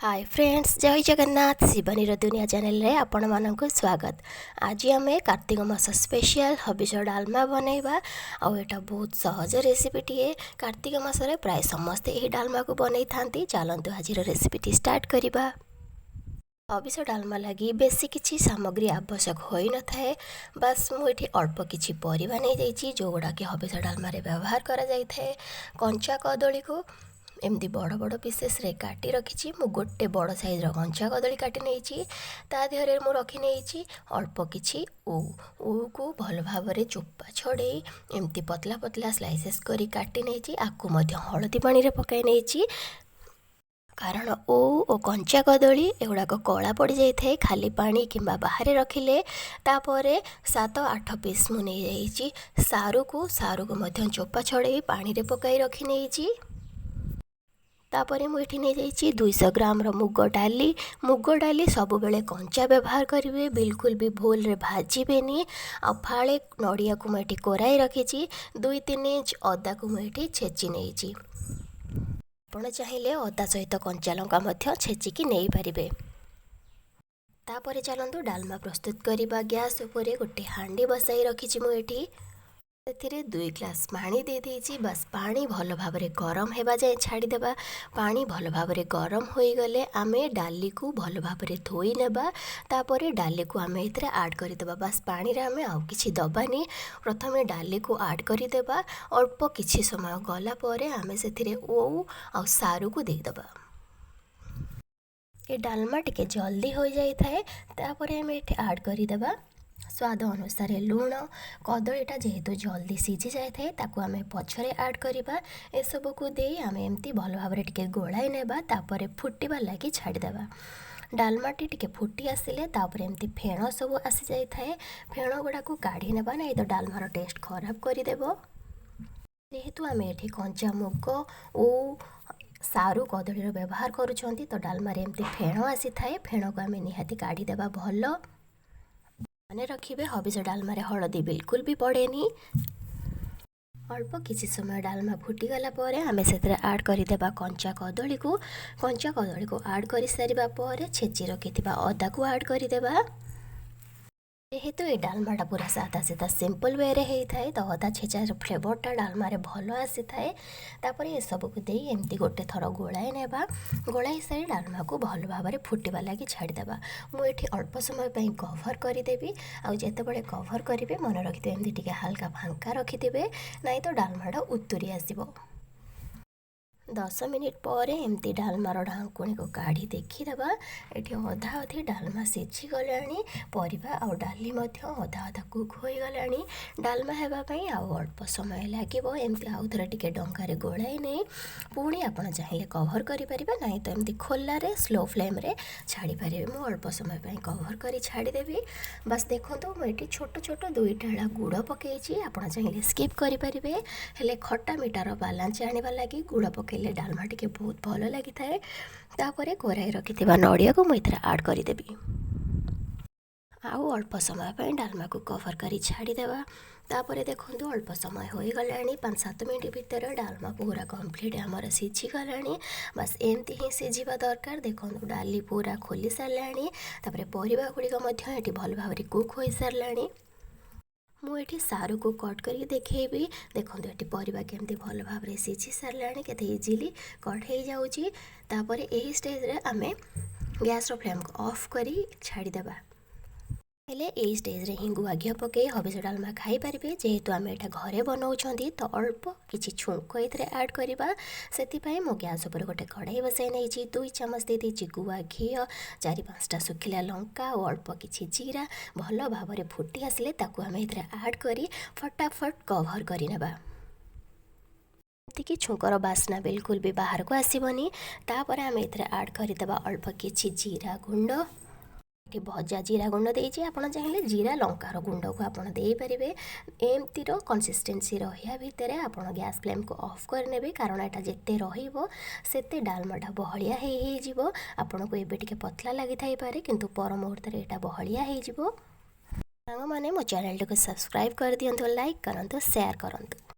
Hi friends, जय जगन्नाथ। शिवानीर दुनिया channel रे आपण मानक स्वागत। आज आम कार्तिक मास स्पेशल हबिष डालमा बनैबा। आउ एटा बहुत सहज रेसिपी टीए। कार्तिक मास रे प्राय समस्ते यही डालमा को बनै थांती। चलंतु आज रेसिपी स्टार्ट करिबा। हबिष डालमा लगी बेसी किछि सामग्री आवश्यक होई न थाए। बस मुझे अल्प किछि परिबा नै जाइछि जो गुडा के हबिष डालमा रे व्यवहार करा जाय थाए। कंचा कदली को एमती बड़ बड़ पीसेस रे काटी रखी। मु गोटे बड़ साइज कंचा कदली काटी नहीं। ता देहरे मु रखी नहीं अल्प किछि ऊ को भल भाव रे चोपा छड़े एमती पतला पतला स्लाइसेस करी काटी नहीं। आकु मध्य हळदी पानी रे पकाई नहीं, कारण ओ कंचा कदली एगुड़ाक कला पड़ जाए खाली पानी किंबा बाहर रखिले। तापरे 7-8 पीस मु नहीं सारू को मध्य चोपा छड़े पानी रे पकाई रखी नहीं। तापरे मुझे नहीं जाइए 200 ग्राम मुग डाली सब बेले कंचा व्यवहार करेंगे, बिल्कुल भी भूल रे भाजबेनी। आ फाड़े नड़िया को मुझे कोराई रखी। 2-3 इंच अदा को मुझे छेची नहीं। आपण चाहिए अदा सहित कंचा लंका छेचिकी नहीं पारे। तापरे चलतु डालमा प्रस्तुत करवा। गैस उपरे गोटे हांडी बसाई रखी मुझे से 2 ग्लास पानी दे देइछि। बस पानी भल भाव रे गरम हेबा जाए छाड़ीदेबा। पानी भल भाव रे गरम हो गले आमे डाली को भल भाव रे धोई नेबा। तापरे डाली को आमे इतरे ऐड करदेबा। बस पानी रे आमे आउ किछि दबानी। प्रथमे डाली को ऐड करदेबा। अल्प किछि समय गला परे आमे सेथिरे ओ आ सारू को देदेबा। ये डालमा टिके जल्दी हो जाए थाए। तापरे आमे एठी ऐड करदेबा स्वाद अनुसार लुण। कदलीटा जेहेतु जल्दी सीझी जाए थे ताकू आम पछरे ऐड करवा। एसबू को दे आम एमती भल भाव में टिके गोलाई नेबा। तापरे फुटिबा लगी छाड़ीदेबा। डालमाटी टिके फुटी आसिले तापरे एमती फेण सब आसी जाए थाए। फेण गुड़ा को काढ़ी नेबा नहीं तो डालमार टेस्ट खराब करदेव। जेहेतु आम एठी कंचा मुग ओ सारू कदलीर व्यवहार करुछंती तो डालमार एमती फेण आसी थाए। फेण को आम निहाती काढ़ीदेबा भल। माने रखिए हबिष डालमा रे हळदी बिल्कुल भी पड़ेनी। अल्प किसी समय डालमा फुटीगला आमे से ऐड करदेबा कंचा कदली को ऐड कर सारिबा परे छेची रखिथिबा अदा को ऐड करदेबा। जेहेतु ये डालमाटा पूरा सादा सीधा सिंपल वे रे होता है तो अदा छेचार फ्लेवरटा डालमा रे भल आसी थाए। तापर ये सब को दे एमती गोटे थर गोलाई नेबा। गोलाई सारी डालमा को भल भाव में फुटवा लगी छाड़ीदेबा। मुझे अल्प समय पर कभर करदेवी। आउ जितेबाला कभर करेंगे मन रखिथे एमती टिके हल्का फांका रखिथे नाई तो डालमाटा उतुरी आसब। 10 मिनिट पर एमती डालमार ढांकुणी को काढ़ी देखीदेबा। ये अधा अधी डालमा सीझी गलानी। परिबा आ डाली अधा अधा कुक हो गलानी। डालमा हेबापी आउ अल्प समय लगे। एमती आउ थे टिके डंकारे गोलाई नहीं पुणी आपड़ चाहिए कभर करें ना तो एमती खोलारे स्लो फ्लेम रे छाड़ी पारे। मु अल्प समय पर कभर कर छाड़ीदेवी। बस देखो मुझे छोट छोट 2 टाला गुड़ पकई। आपड़ चाहिए स्किप करेंगे हेले खट्टा मीठार बालांस आने लगी गुड़ पकईले डालमा टिके बहुत भल लगी थाए। तापरे कोराई रखिथिबा नड़िया को मुझे ऐड करदेवी। आउ अल्प समय पर डालमा को कभर कर छाड़ीदेबा। तापरे देखो अल्प समय हो गलानी 5-7 मिनट भितर डालमा पूरा कंप्लीट आमर सीझी गलानी। बस एमती ही सीझा दरकार। देखो डाली पूरा खोली सारानी। तापरे परिबा गुड़िक मध्य एटी भल भाव में कुक हो सारानी। मुझे सारू को कट कर देखेबी। देखो ये परिबा केमती भल भाव में सीझी सारानी केते इजिली कट हो जाऊँगी। तापर यही स्टेज रे आमे गैस फ्लेम को ऑफ करी छाड़ीदेबा। हेले यही स्टेज रे ही गुआ घी पकई हबिष डालमा खाई पारे। जेहेतु आम एटा घरे बनाऊँ तो अल्प किछि छुंक ये ऐड करवा। से मो गैस उपर गोटे कढ़ाई बसाई नहीं 2 चामच दे देछि गुआ घी 4-5टा सुखिला लंका और अल्प किछि जीरा भल भाव में फुटी आसिले ताकू आम ऐड करी फटाफट कभर करनेबा। कि छुंकर बास्ना बिल्कुल भी बाहर को आसबनी। तापर आम ऐड करदेबा अल्प किछि जीरा गुंड। भजा जीरा गुंड देइछि। आपण चाहिए जीरा लंकार गुंड को आपण दे पारे। एमती कंसिस्टेंसी रहा भितर आपण गैस फ्लेम को ऑफ करने कारण एटा जिते रहिबो सेते डालमाटा बहलिया हो। आपण को एबे टिके पतला लगी थाई पारे किंतु पर मुहूर्त रे एटा बहलिया हो। सांग माने मो चैनल को सब्सक्राइब कर दियंतु, लाइक करंतु, शेयर करंतु।